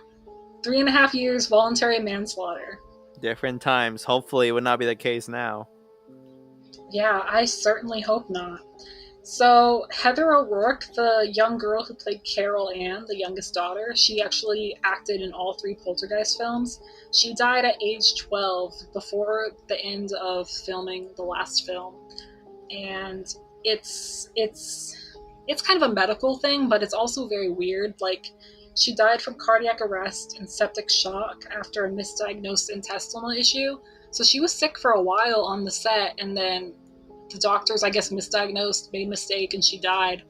3.5 years voluntary manslaughter. Different times. Hopefully, it would not be the case now. Yeah, I certainly hope not. So Heather O'Rourke, the young girl who played Carol Ann, the youngest daughter, she actually acted in all 3 Poltergeist films. She died at age 12 before the end of filming the last film. And it's kind of a medical thing, but it's also very weird. Like, she died from cardiac arrest and septic shock after a misdiagnosed intestinal issue. So she was sick for a while on the set, and then the doctors, I guess, misdiagnosed, made a mistake, and she died.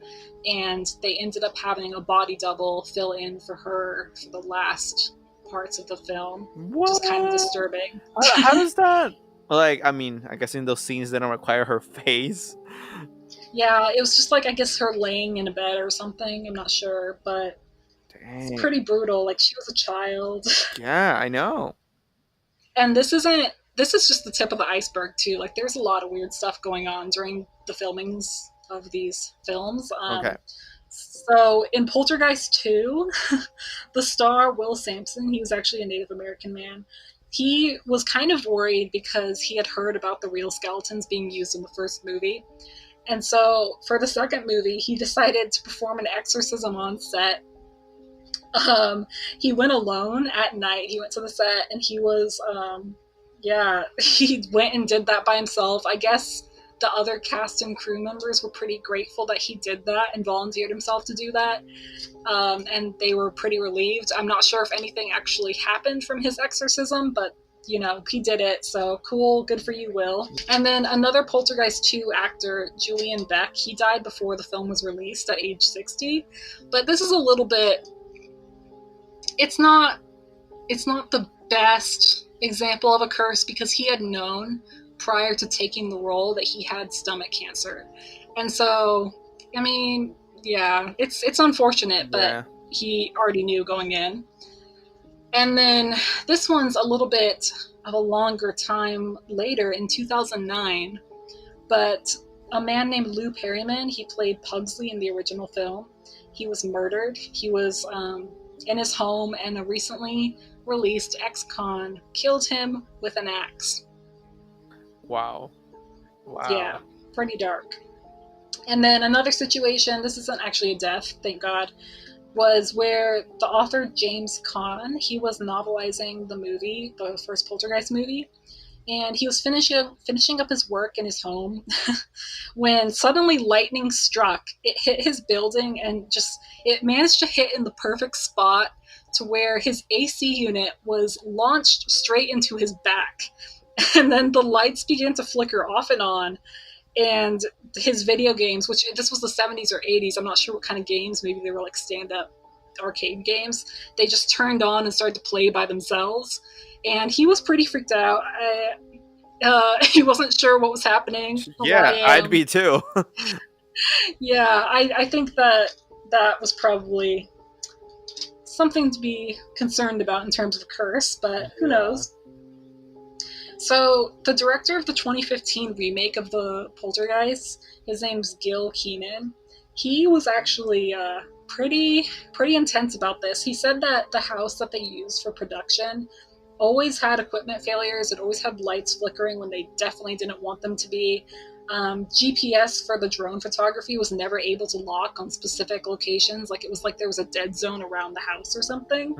And they ended up having a body double fill in for her for the last parts of the film, which is kind of disturbing. How does that? Like, I mean, I guess in those scenes they don't require her face. Yeah, it was just like, I guess, her laying in a bed or something. I'm not sure, but it's Dang. pretty brutal. Like, she was a child. Yeah, I know. And this is just the tip of the iceberg too. Like, there's a lot of weird stuff going on during the filmings of these films. Okay. So in Poltergeist 2, the star Will Sampson, he was actually a Native American man. He was kind of worried because he had heard about the real skeletons being used in the first movie. And so for the second movie, he decided to perform an exorcism on set. He went alone at night. He went to the set, and he was, he went and did that by himself. I guess the other cast and crew members were pretty grateful that he did that and volunteered himself to do that. And they were pretty relieved. I'm not sure if anything actually happened from his exorcism, but you know, he did it, so cool, good for you, Will. And then another Poltergeist 2 actor, Julian Beck, he died before the film was released at age 60. But this is a little bit, it's not the best example of a curse, because he had known prior to taking the role that he had stomach cancer. And so, I mean, yeah, it's unfortunate, but he already knew going in. And then this one's a little bit of a longer time later, in 2009, but a man named Lou Perryman, he played Pugsley in the original film. He was murdered. He was in his home, and a recently released ex-con killed him with an axe. Wow. Yeah, pretty dark. And then another situation, this isn't actually a death, thank God, was where the author James Caan, he was novelizing the movie, the first Poltergeist movie, and he was finishing up his work in his home when suddenly lightning struck. It hit his building, and it managed to hit in the perfect spot to where his AC unit was launched straight into his back. And then the lights began to flicker off and on, and his video games, which this was the 70s or 80s, I'm not sure what kind of games, maybe they were like stand-up arcade games, they just turned on and started to play by themselves. And he was pretty freaked out. He wasn't sure what was happening. Yeah, I'd be too. Yeah, I think that was probably something to be concerned about in terms of a curse, but who knows. So the director of the 2015 remake of the Poltergeist, his name's Gil Keenan. He was actually pretty intense about this. He said that the house that they used for production always had equipment failures. It always had lights flickering when they definitely didn't want them to be. GPS for the drone photography was never able to lock on specific locations. Like, it was like there was a dead zone around the house or something.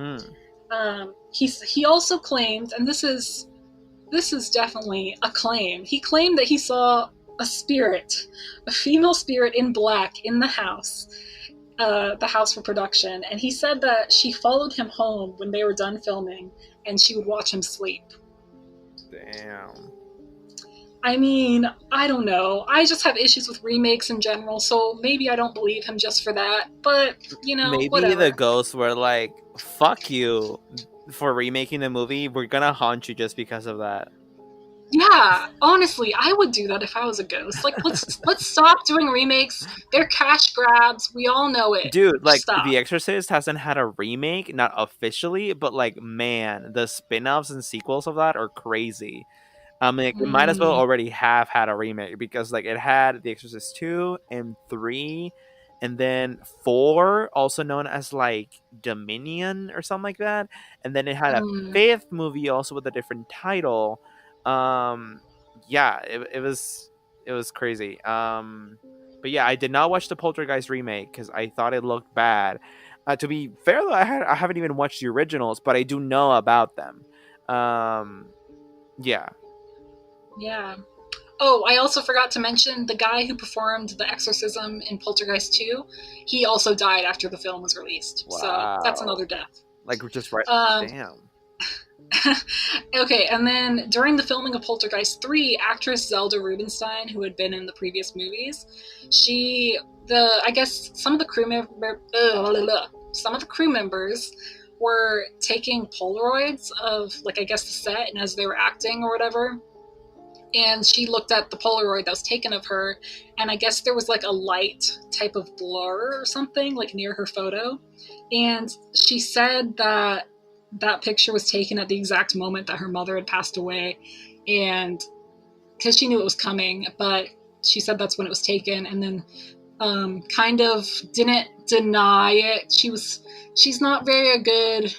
He also claimed, and this is definitely a claim, he claimed that he saw a female spirit in black in the house. the house for production, and he said that she followed him home when they were done filming, and she would watch him sleep. Damn. I mean, I don't know. I just have issues with remakes in general, so maybe I don't believe him just for that. But, Maybe the whatever. ghosts were like, "Fuck you for remaking the movie. We're gonna haunt you just because of that." Yeah, honestly, I would do that if I was a ghost. Like, let's stop doing remakes. They're cash grabs. We all know it. Dude, like The Stop. Exorcist hasn't had a remake, not officially, but like man, the spin-offs and sequels of that are crazy. Like, it might as well Mm, already have had a remake because like it had The Exorcist 2 and 3 and then 4, also known as like Dominion or something like that. And then it had a mm, fifth movie also with a different title. Um yeah, it was crazy. But yeah, I did not watch the Poltergeist remake because I thought it looked bad. To be fair though, I haven't even watched the originals, but I do know about them. Um yeah. yeah. Oh, I also forgot to mention the guy who performed the exorcism in Poltergeist 2. He also died after the film was released. So that's Wow. another death. Like just right. Um, Damn. okay, and then during the filming of Poltergeist 3, actress Zelda Rubinstein, who had been in the previous movies, I guess some of the crew members were taking Polaroids of, like, I guess the set and as they were acting or whatever, and she looked at the Polaroid that was taken of her, and I guess there was like a light type of blur or something like near her photo, and she said that that picture was taken at the exact moment that her mother had passed away, and because she knew it was coming, but she said that's when it was taken, and then kind of didn't deny it. She's not very good.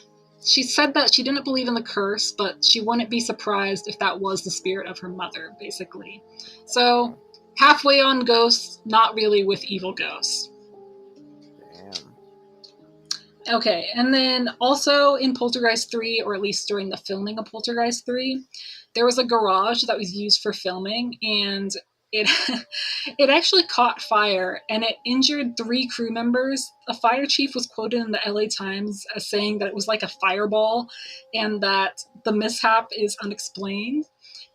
She said that she didn't believe in the curse, but she wouldn't be surprised if that was the spirit of her mother, basically. So Wow. halfway on ghosts, not really with evil ghosts. Damn. Okay, and then also in Poltergeist 3, or at least during the filming of Poltergeist 3, there was a garage that was used for filming, and it it actually caught fire and it injured three crew members. A fire chief was quoted in the LA Times as saying that it was like a fireball and that the mishap is unexplained.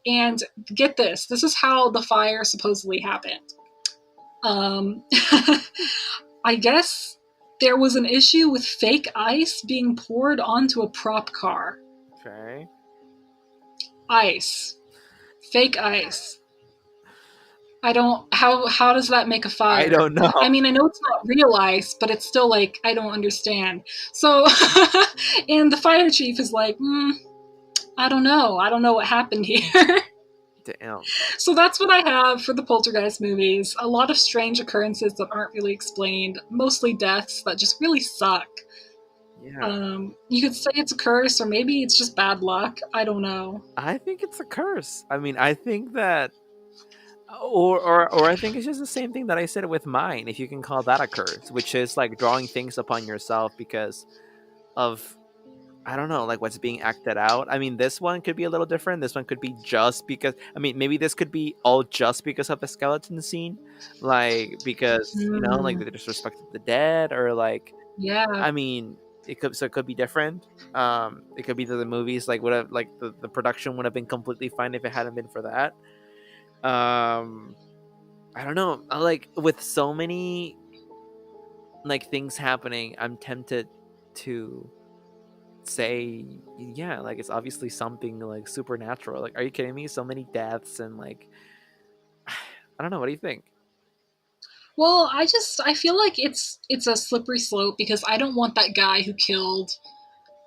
And get this, this is how the fire supposedly happened. Um, I guess there was an issue with fake ice being poured onto a prop car. Okay. Ice. Fake ice. I don't how does that make a I fire? don't know. I mean, I know it's not real ice, but it's still like I don't understand. So and the fire chief is like, I don't know. I don't know what happened here. Damn. So that's what I have for the Poltergeist movies. A lot of strange occurrences that aren't really explained, mostly deaths that just really suck. Yeah. You could say it's a curse, or maybe it's just bad luck. I don't know. I think it's a curse. I mean, I think that or I think it's just the same thing that I said with mine, if you can call that a curse, which is like drawing things upon yourself because of I don't know, like what's being acted out. I mean, this one could be a little different. This one could be just because. I mean, maybe this could be all just because of the skeleton scene, like because like Hmm. they disrespected the dead, or like Yeah. I mean, it could be different. It could be that the movies like would have like the production would have been completely fine if it hadn't been for that. Um, I don't know. Like with so many like things happening, I'm tempted to say yeah, like it's obviously something like supernatural. Like, are you kidding me? So many deaths and like I don't know. What do you think? Well, I feel like it's a slippery slope because I don't want that guy who killed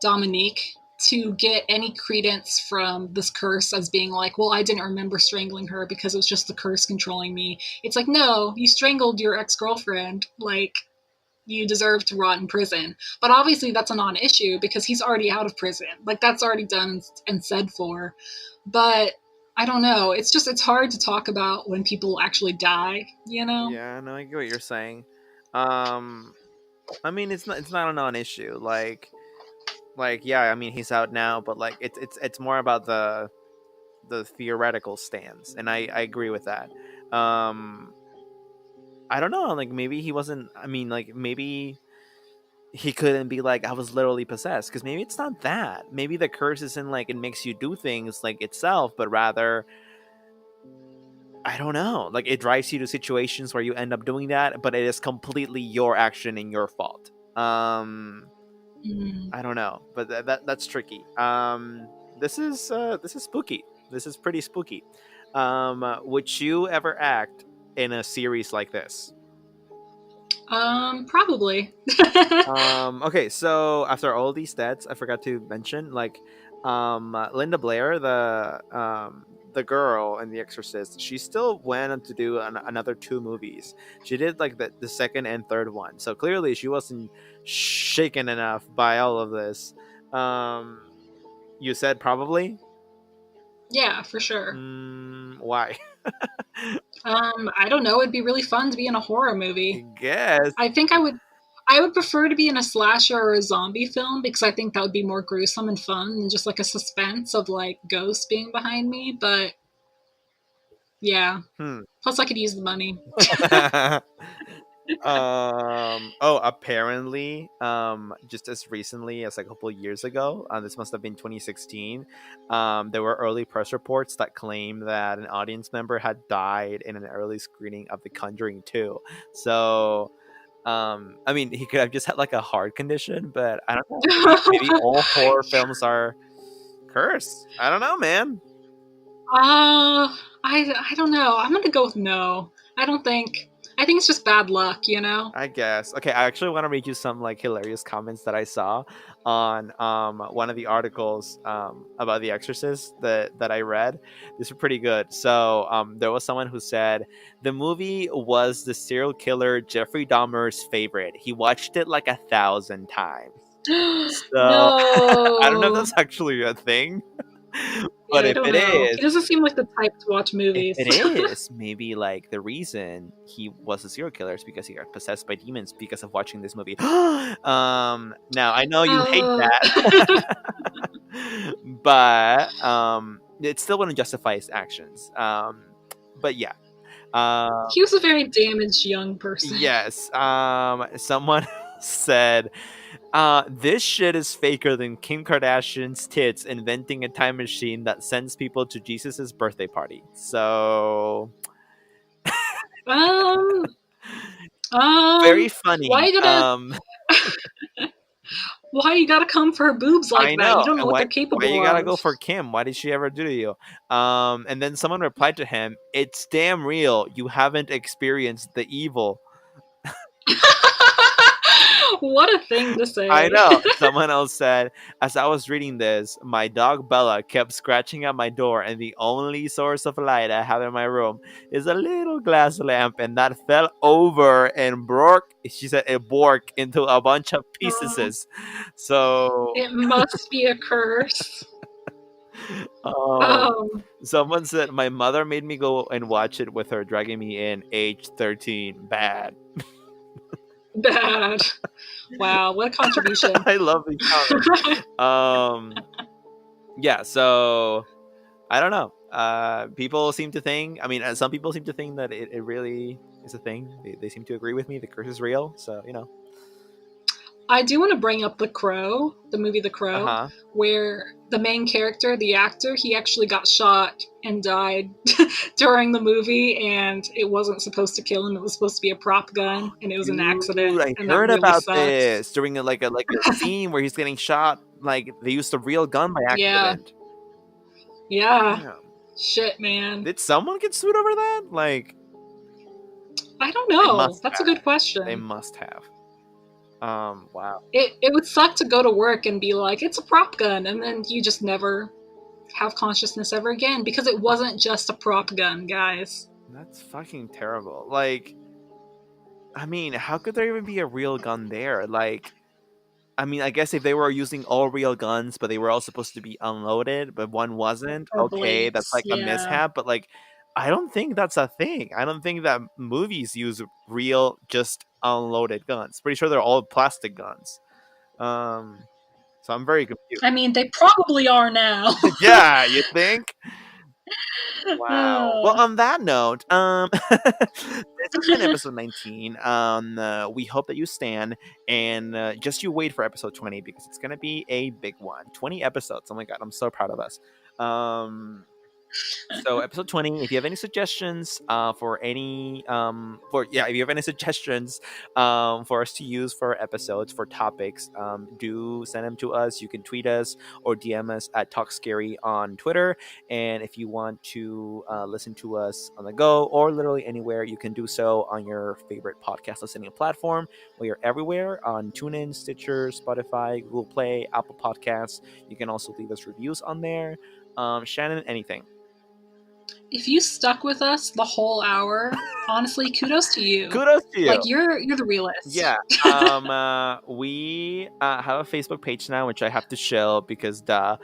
Dominique to get any credence from this curse as being like, well, I didn't remember strangling her because it was just the curse controlling me. It's like, no, you strangled your ex girlfriend. Like, you deserve to rot in prison. But obviously, that's a non issue because he's already out of prison. Like, that's already done and said for. But I don't know. It's hard to talk about when people actually die, you know? Yeah, no, I get what you're saying. Um, I mean, it's not a non-issue. Like yeah, I mean he's out now, but like it's more about the theoretical stance, and I agree with that. Um, I don't know, like maybe he wasn't. I mean, like maybe he couldn't be like I was literally possessed because maybe it's not that. Maybe the curse isn't like it makes you do things like itself, but rather I don't know. Like it drives you to situations where you end up doing that, but it is completely your action and your fault. Mm. I don't know, but that's tricky. This is spooky. This is pretty spooky. Would you ever act in a series like this? Probably. Okay, so after all these stats, I forgot to mention like Linda Blair, the girl in The Exorcist, she still went on to do another two movies. She did like the second and third one. So clearly she wasn't shaken enough by all of this. Um you said probably? Yeah, for sure. Why? I don't know. It'd be really fun to be in a horror I movie. guess. I think I would prefer to be in a slasher or a zombie film because I think that would be more gruesome and fun than just like a suspense of like ghosts being behind me. But yeah, Hmm. plus I could use the money. Oh, apparently just as recently as like a couple of years ago, this must have been 2016, there were early press reports that claim that an audience member had died in an early screening of The Conjuring 2. So I mean he could have just had like a heart condition, but I don't know, maybe all horror films are cursed. I don't know, man. I don't know. I'm gonna go with no. I don't think. I think it's just bad luck, you know. I guess. Okay, I actually want to read you some like hilarious comments that I saw on one of the articles about The Exorcist that I read. These are pretty good. So there was someone who said the movie was the serial killer Jeffrey Dahmer's favorite. He watched it like 1,000 times. So I don't know if No. that's actually a thing, Yeah, but I if don't it know. is, He doesn't seem like the type to watch if movies. it is, maybe like the reason he was a serial killer is because he got possessed by demons because of watching this movie. Now I know you hate uh, that, but it still wouldn't justify his actions. But yeah, uh, he was a very damaged young person. yes. Someone said, this shit is faker than Kim Kardashian's tits inventing a time machine that sends people to Jesus's birthday party. So Um, very why funny. you gotta why you gotta come for her boobs like I that? You know. don't know And what why they're why you capable gotta of. go for Kim? Why did she ever do to you? And then someone replied to him, "It's damn real. You haven't experienced the evil." What a thing to I say. know. Someone else said, as I was reading this, my dog Bella kept scratching at my door, and the only source of light I have in my room is a little glass lamp, and that fell over and broke. She said it broke into a bunch of Oh, pieces. So, it must be a curse. um, Um, someone said my mother made me go and watch it with her, dragging me in. Age 13, bad. bad. Wow, what a contribution. I love these comments. Yeah. So I don't know. People seem to think. I mean, some people seem to think that it really is a thing. They seem to agree with me. The curse is real. So you know. I do want to bring up The Crow, the movie The Uh Crow, huh. where the main character, the actor, he actually got shot and died during the movie, and it wasn't supposed to kill him. It was supposed to be a prop gun, and it was an accident, Dude, I and that heard really about sucks. this during a scene where he's getting shot. Like they used a real gun by Yeah, accident. yeah. Damn. Shit, man. Did someone get sued over that? Like I don't they know. must That's a have. good They question. must have. Wow. It would suck to go to work and be like, it's a prop gun, and then you just never have consciousness ever again because it wasn't just a prop gun, guys. That's fucking terrible. Like, I mean, how could there even be a real gun there? Like, I mean, I guess if they were using all real guns, but they were all supposed to be unloaded, but one wasn't, Or okay, that's blades, like a yeah. mishap. But like, I don't think that's a thing. I don't think that movies use real, just unloaded guns. Pretty sure they're all plastic guns. Um, so I'm very confused. I mean, they probably are now. Yeah, you think? Wow. Well, on that note, this has been episode 19. We hope that you stand and just you wait for episode 20 because it's gonna be a big one. 20 episodes. Oh my god, I'm so proud of us. Um, so episode 20, if you have any suggestions if you have any suggestions for us to use for episodes, for topics, do send them to us. You can tweet us or DM us at Talk Scary on Twitter. And if you want to listen to us on the go or literally anywhere, you can do so on your favorite podcast listening platform. We are everywhere on TuneIn, Stitcher, Spotify, Google Play, Apple Podcasts. You can also leave us reviews on there. Shannon, anything? If you stuck with us the whole hour, honestly, kudos to you. Kudos to you. Like you're the realist. Yeah. We have a Facebook page now, which I have to show because duh.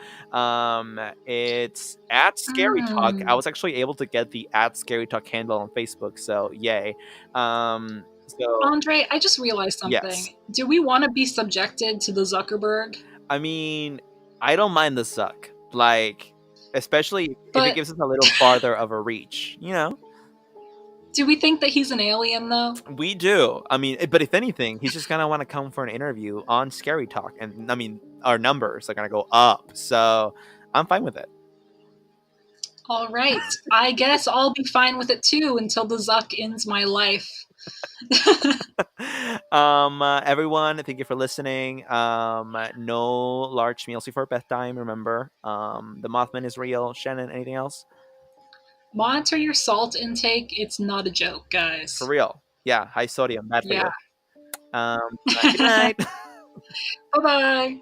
It's at Scary Talk. I Mm. was actually able to get the at Scary Talk handle on Facebook, so yay. So Andre, I just realized yes. something. Do we want to be subjected to the Zuckerberg? I mean, I don't mind the suck. Like, especially if it But gives us a little farther of a reach, you know? do we think that he's an alien though? We do. I mean, but if anything, he's just gonna want to come for an interview on Scary Talk, and I mean, our numbers are gonna go up. So I'm fine with it. All right. I guess I'll be fine with it too until the Zuck ends my life. Everyone, thank you for listening. No large meals before bedtime. Remember, the Mothman is real. Shannon, anything else? Monitor your salt intake. It's not a joke, For guys. real? Yeah, high sodium, bad for Yeah. you. Good night. Bye bye.